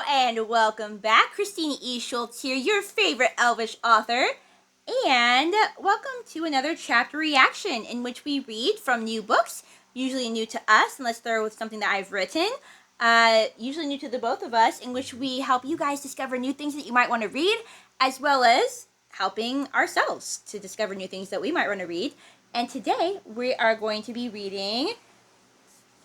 and welcome back. Christina E. Schulze here, your favorite Elvish author. And welcome to another chapter reaction in which we read from new books, usually new to us, unless they're with something that I've written. Usually new to the both of us, in which we help you guys discover new things that you might want to read, as well as helping ourselves to discover new things that we might want to read. And today we are going to be reading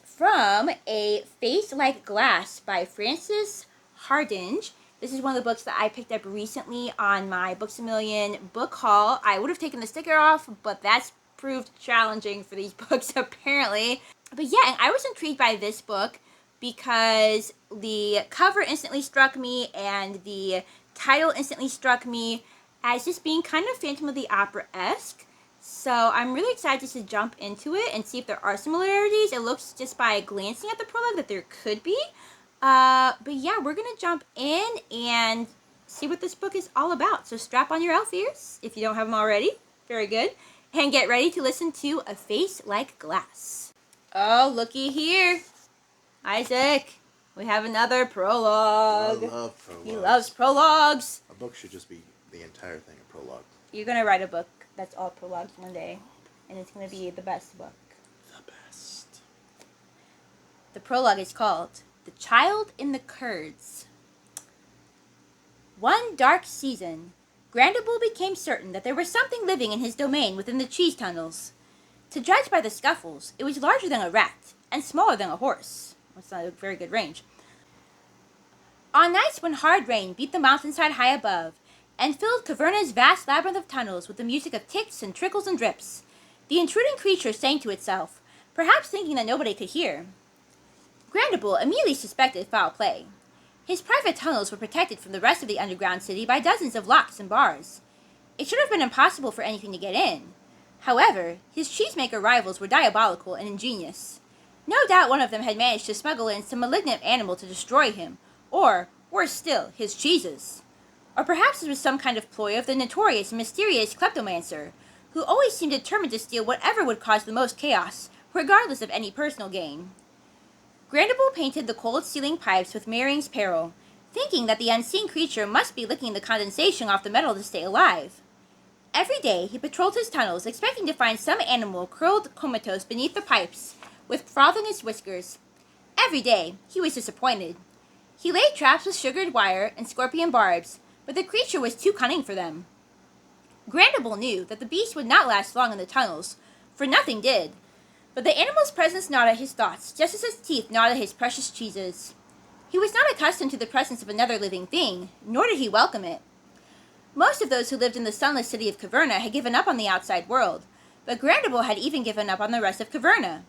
from A Face Like Glass by Frances Hardinge. This is one of the books that I picked up recently on my Books A Million book haul. I would have taken the sticker off, but that's proved challenging for these books apparently. But yeah, and I was intrigued by this book because the cover instantly struck me and the title instantly struck me as just being kind of Phantom of the Opera-esque. So I'm really excited to jump into it and see if there are similarities. It looks just by glancing at the prologue that there could be. But yeah, we're going to jump in and see what this book is all about. So strap on your elf ears if you don't have them already. Very good. And get ready to listen to A Face Like Glass. Oh, looky here. Isaac, we have another prologue. I love prologues. He loves prologues. A book should just be the entire thing a prologue. You're going to write a book that's all prologues one day, and it's going to be the best book. The best. The prologue is called The Child in the Curds. One dark season, Grandable became certain that there was something living in his domain within the cheese tunnels. To judge by the scuffles, it was larger than a rat and smaller than a horse. That's not a very good range. On nights when hard rain beat the mountainside high above, and filled Caverna's vast labyrinth of tunnels with the music of ticks and trickles and drips, the intruding creature sang to itself, perhaps thinking that nobody could hear. Grandable immediately suspected foul play. His private tunnels were protected from the rest of the underground city by dozens of locks and bars. It should have been impossible for anything to get in. However, his cheesemaker rivals were diabolical and ingenious. No doubt one of them had managed to smuggle in some malignant animal to destroy him, or, worse still, his cheeses. Or perhaps it was some kind of ploy of the notorious and mysterious kleptomancer, who always seemed determined to steal whatever would cause the most chaos, regardless of any personal gain. Grandable painted the cold ceiling pipes with Maring's peril, thinking that the unseen creature must be licking the condensation off the metal to stay alive. Every day he patrolled his tunnels, expecting to find some animal curled comatose beneath the pipes, with froth in his whiskers. Every day he was disappointed. He laid traps with sugared wire and scorpion barbs, but the creature was too cunning for them. Grandable knew that the beast would not last long in the tunnels, for nothing did. But the animal's presence gnawed at his thoughts, just as his teeth gnawed at his precious cheeses. He was not accustomed to the presence of another living thing, nor did he welcome it. Most of those who lived in the sunless city of Caverna had given up on the outside world, but Grandable had even given up on the rest of Caverna.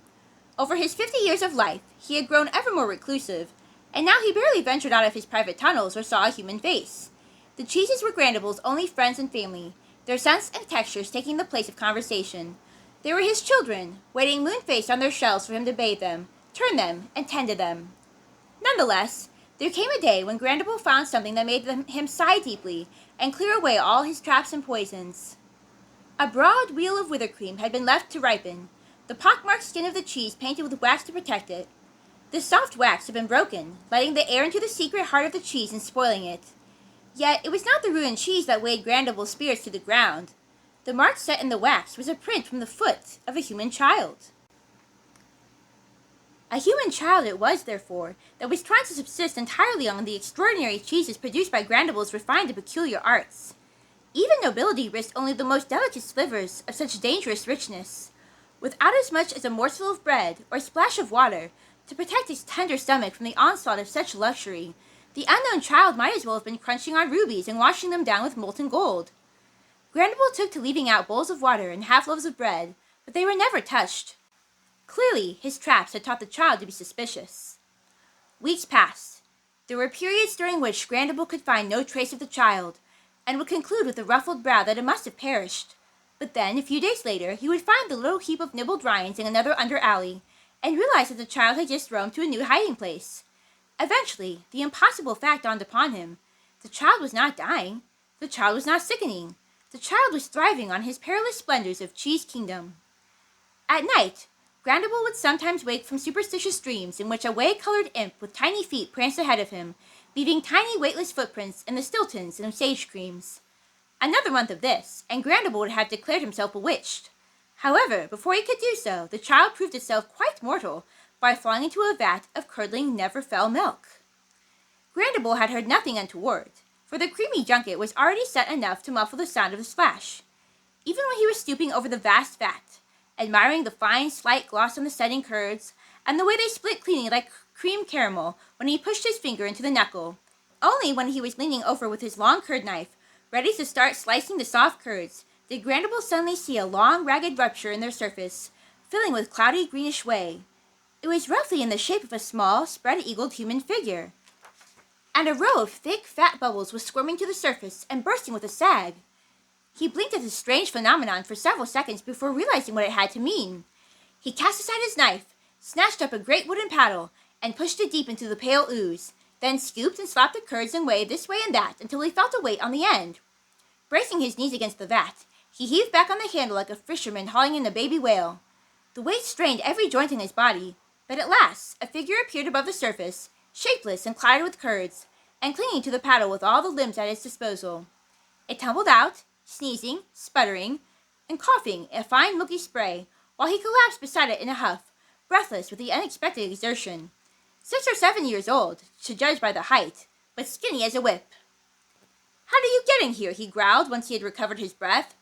Over his 50 years of life, he had grown ever more reclusive, and now he barely ventured out of his private tunnels or saw a human face. The cheeses were Grandable's only friends and family, their scents and textures taking the place of conversation. They were his children, waiting moon-faced on their shelves for him to bathe them, turn them, and tend to them. Nonetheless, there came a day when Grandable found something that made him sigh deeply and clear away all his traps and poisons. A broad wheel of wither cream had been left to ripen, the pockmarked skin of the cheese painted with wax to protect it. The soft wax had been broken, letting the air into the secret heart of the cheese and spoiling it. Yet it was not the ruined cheese that weighed Grandable's spirits to the ground. The mark set in the wax was a print from the foot of a human child. A human child it was, therefore, that was trying to subsist entirely on the extraordinary cheeses produced by Grandable's refined and peculiar arts. Even nobility risked only the most delicate slivers of such dangerous richness, without as much as a morsel of bread or a splash of water to protect its tender stomach from the onslaught of such luxury. The unknown child might as well have been crunching on rubies and washing them down with molten gold. Grandable took to leaving out bowls of water and half-loaves of bread, but they were never touched. Clearly, his traps had taught the child to be suspicious. Weeks passed. There were periods during which Grandable could find no trace of the child, and would conclude with a ruffled brow that it must have perished. But then, a few days later, he would find the little heap of nibbled rinds in another under-alley, and realize that the child had just roamed to a new hiding place. Eventually, the impossible fact dawned upon him. The child was not dying. The child was not sickening. The child was thriving on his perilous splendors of Cheese Kingdom. At night, Grandable would sometimes wake from superstitious dreams in which a whey-colored imp with tiny feet pranced ahead of him, leaving tiny weightless footprints in the Stiltons and sage creams. Another month of this, and Grandable would have declared himself bewitched. However, before he could do so, the child proved itself quite mortal by falling into a vat of curdling never-fell milk. Grandable had heard nothing untoward, for the creamy junket was already set enough to muffle the sound of the splash. Even when he was stooping over the vast vat, admiring the fine, slight gloss on the setting curds, and the way they split cleanly like cream caramel when he pushed his finger into the knuckle, only when he was leaning over with his long curd knife, ready to start slicing the soft curds, did Grandable suddenly see a long, ragged rupture in their surface, filling with cloudy greenish whey. It was roughly in the shape of a small, spread-eagled human figure, and a row of thick, fat bubbles was squirming to the surface and bursting with a sag. He blinked at this strange phenomenon for several seconds before realizing what it had to mean. He cast aside his knife, snatched up a great wooden paddle, and pushed it deep into the pale ooze, then scooped and slapped the curds and whey this way and that until he felt a weight on the end. Bracing his knees against the vat, he heaved back on the handle like a fisherman hauling in a baby whale. The weight strained every joint in his body, but at last a figure appeared above the surface, shapeless and clouded with curds, and clinging to the paddle with all the limbs at its disposal. It tumbled out, sneezing, sputtering, and coughing a fine milky spray, while he collapsed beside it in a huff, breathless with the unexpected exertion. 6 or 7 years old, to judge by the height, but skinny as a whip. "How did you get in here?" he growled once he had recovered his breath.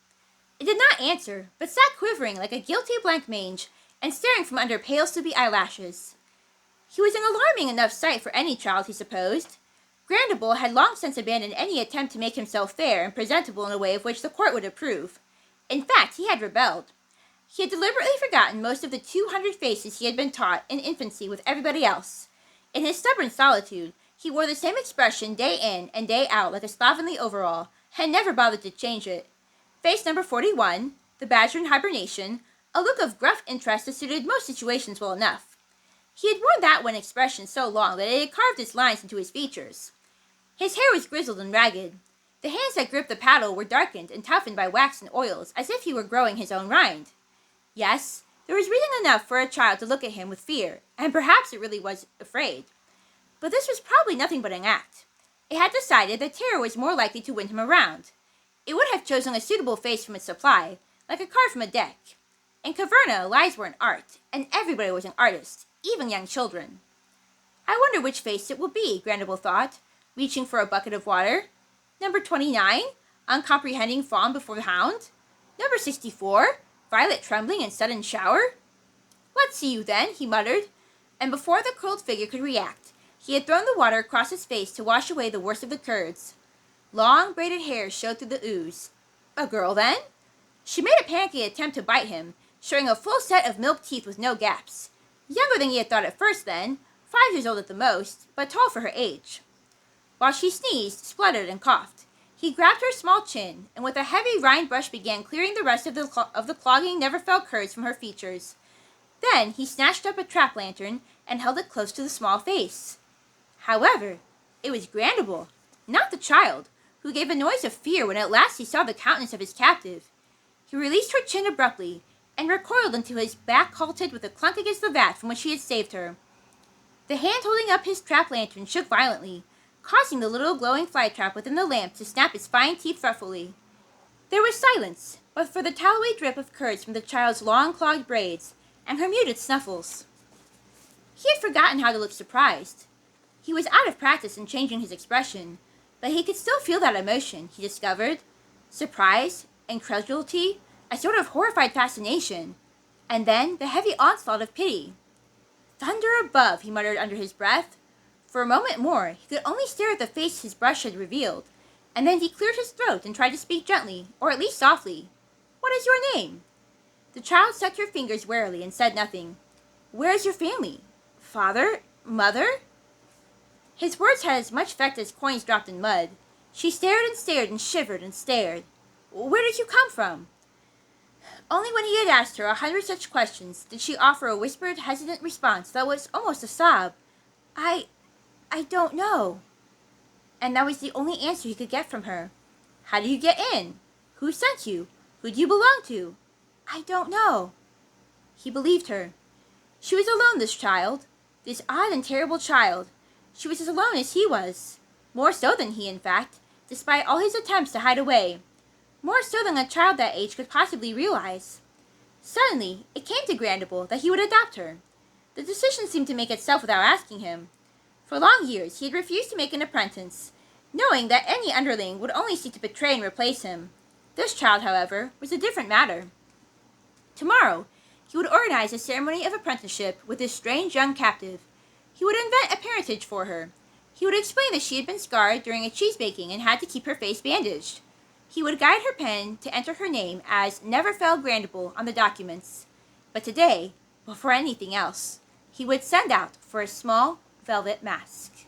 It did not answer, but sat quivering like a guilty blancmange and staring from under pale soupy eyelashes. He was an alarming enough sight for any child, he supposed. Grandable had long since abandoned any attempt to make himself fair and presentable in a way of which the court would approve. In fact, he had rebelled. He had deliberately forgotten most of the 200 faces he had been taught in infancy with everybody else. In his stubborn solitude, he wore the same expression day in and day out like a slovenly overall, and never bothered to change it. Face number 41, the badger in hibernation, a look of gruff interest that suited most situations well enough. He had worn that one expression so long that it had carved its lines into his features. His hair was grizzled and ragged. The hands that gripped the paddle were darkened and toughened by wax and oils, as if he were growing his own rind. Yes, there was reason enough for a child to look at him with fear, and perhaps it really was afraid. But this was probably nothing but an act. It had decided that terror was more likely to win him around. It would have chosen a suitable face from its supply, like a card from a deck. In Caverna, lies were an art, and everybody was an artist, even young children. I wonder which face it will be, Grandable thought, reaching for a bucket of water. Number 29, uncomprehending fawn before the hound. Number 64, violet trembling in sudden shower. "Let's see you then," he muttered, and before the curled figure could react, he had thrown the water across his face to wash away the worst of the curds. Long braided hair showed through the ooze. A girl, then? She made a panicky attempt to bite him, showing a full set of milk teeth with no gaps. Younger than he had thought at first, then, 5 years old at the most, but tall for her age. While she sneezed, spluttered, and coughed, he grabbed her small chin, and with a heavy rind brush began clearing the rest of the clogging, never-fell curds from her features. Then he snatched up a trap lantern and held it close to the small face. However, it was Grandable, not the child, who gave a noise of fear when at last he saw the countenance of his captive. He released her chin abruptly, and recoiled until his back halted with a clunk against the vat from which he had saved her. The hand holding up his trap lantern shook violently, causing the little glowing fly trap within the lamp to snap its fine teeth fretfully. There was silence, but for the tallowy drip of curds from the child's long clogged braids, and her muted snuffles. He had forgotten how to look surprised. He was out of practice in changing his expression, but he could still feel that emotion, he discovered. Surprise, incredulity, a sort of horrified fascination, and then the heavy onslaught of pity. "Thunder above," he muttered under his breath. For a moment more, he could only stare at the face his brush had revealed, and then he cleared his throat and tried to speak gently, or at least softly. "What is your name?" The child sucked her fingers warily and said nothing. "Where is your family? Father? Mother?" His words had as much effect as coins dropped in mud. She stared and shivered and stared. "Where did you come from?" Only when he had asked her 100 such questions did she offer a whispered, hesitant response that was almost a sob. I don't know." And that was the only answer he could get from her. "How do you get in? Who sent you? Who do you belong to?" "I don't know." He believed her. She was alone, this child, this odd and terrible child. She was as alone as he was. More so than he, in fact, despite all his attempts to hide away. More so than a child that age could possibly realize. Suddenly, it came to Grandable that he would adopt her. The decision seemed to make itself without asking him. For long years, he had refused to make an apprentice, knowing that any underling would only seek to betray and replace him. This child, however, was a different matter. Tomorrow, he would organize a ceremony of apprenticeship with this strange young captive. He would invent a parentage for her. He would explain that she had been scarred during a cheese baking and had to keep her face bandaged. He would guide her pen to enter her name as Neverfell Grandable on the documents. But today, before anything else, he would send out for a small velvet mask.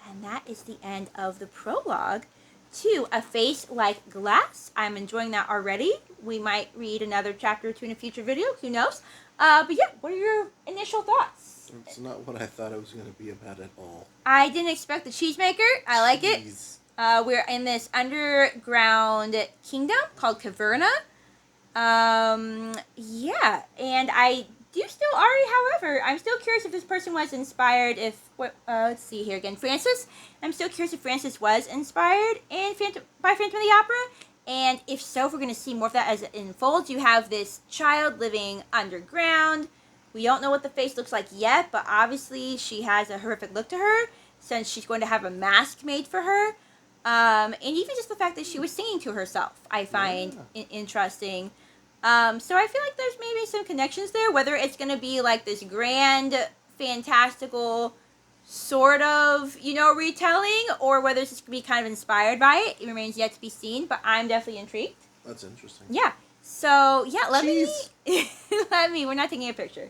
And that is the end of the prologue to A Face Like Glass. I'm enjoying that already. We might read another chapter or two in a future video. Who knows? But yeah, what are your initial thoughts? It's not what I thought it was going to be about at all. I didn't expect the cheesemaker. I like it. We're in this underground kingdom called Caverna. Yeah, and I do still, Ari, however, I'm still curious if this person was inspired, let's see here again, Frances. I'm still curious if Frances was inspired by Phantom of the Opera, and if so, if we're going to see more of that as it unfolds. You have this child living underground. We don't know what the face looks like yet, but obviously she has a horrific look to her, since she's going to have a mask made for her. And even just the fact that she was singing to herself, I find interesting. So I feel like there's maybe some connections there, whether it's going to be like this grand, fantastical sort of, retelling, or whether it's just going to be kind of inspired by it. It remains yet to be seen, but I'm definitely intrigued. That's interesting. Yeah. So, yeah, let me, we're not taking a picture.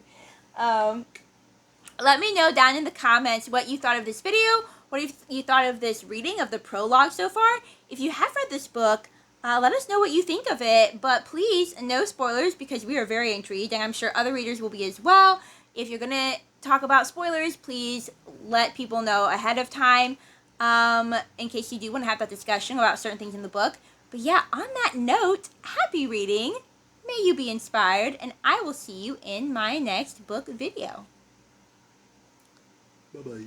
Let me know down in the comments what you thought of this video, what you thought of this reading of the prologue so far. If you have read this book, let us know what you think of it, but please, no spoilers, because we are very intrigued, and I'm sure other readers will be as well. If you're going to talk about spoilers, please let people know ahead of time, in case you do want to have that discussion about certain things in the book. But yeah, on that note, happy reading, may you be inspired, and I will see you in my next book video. Bye-bye.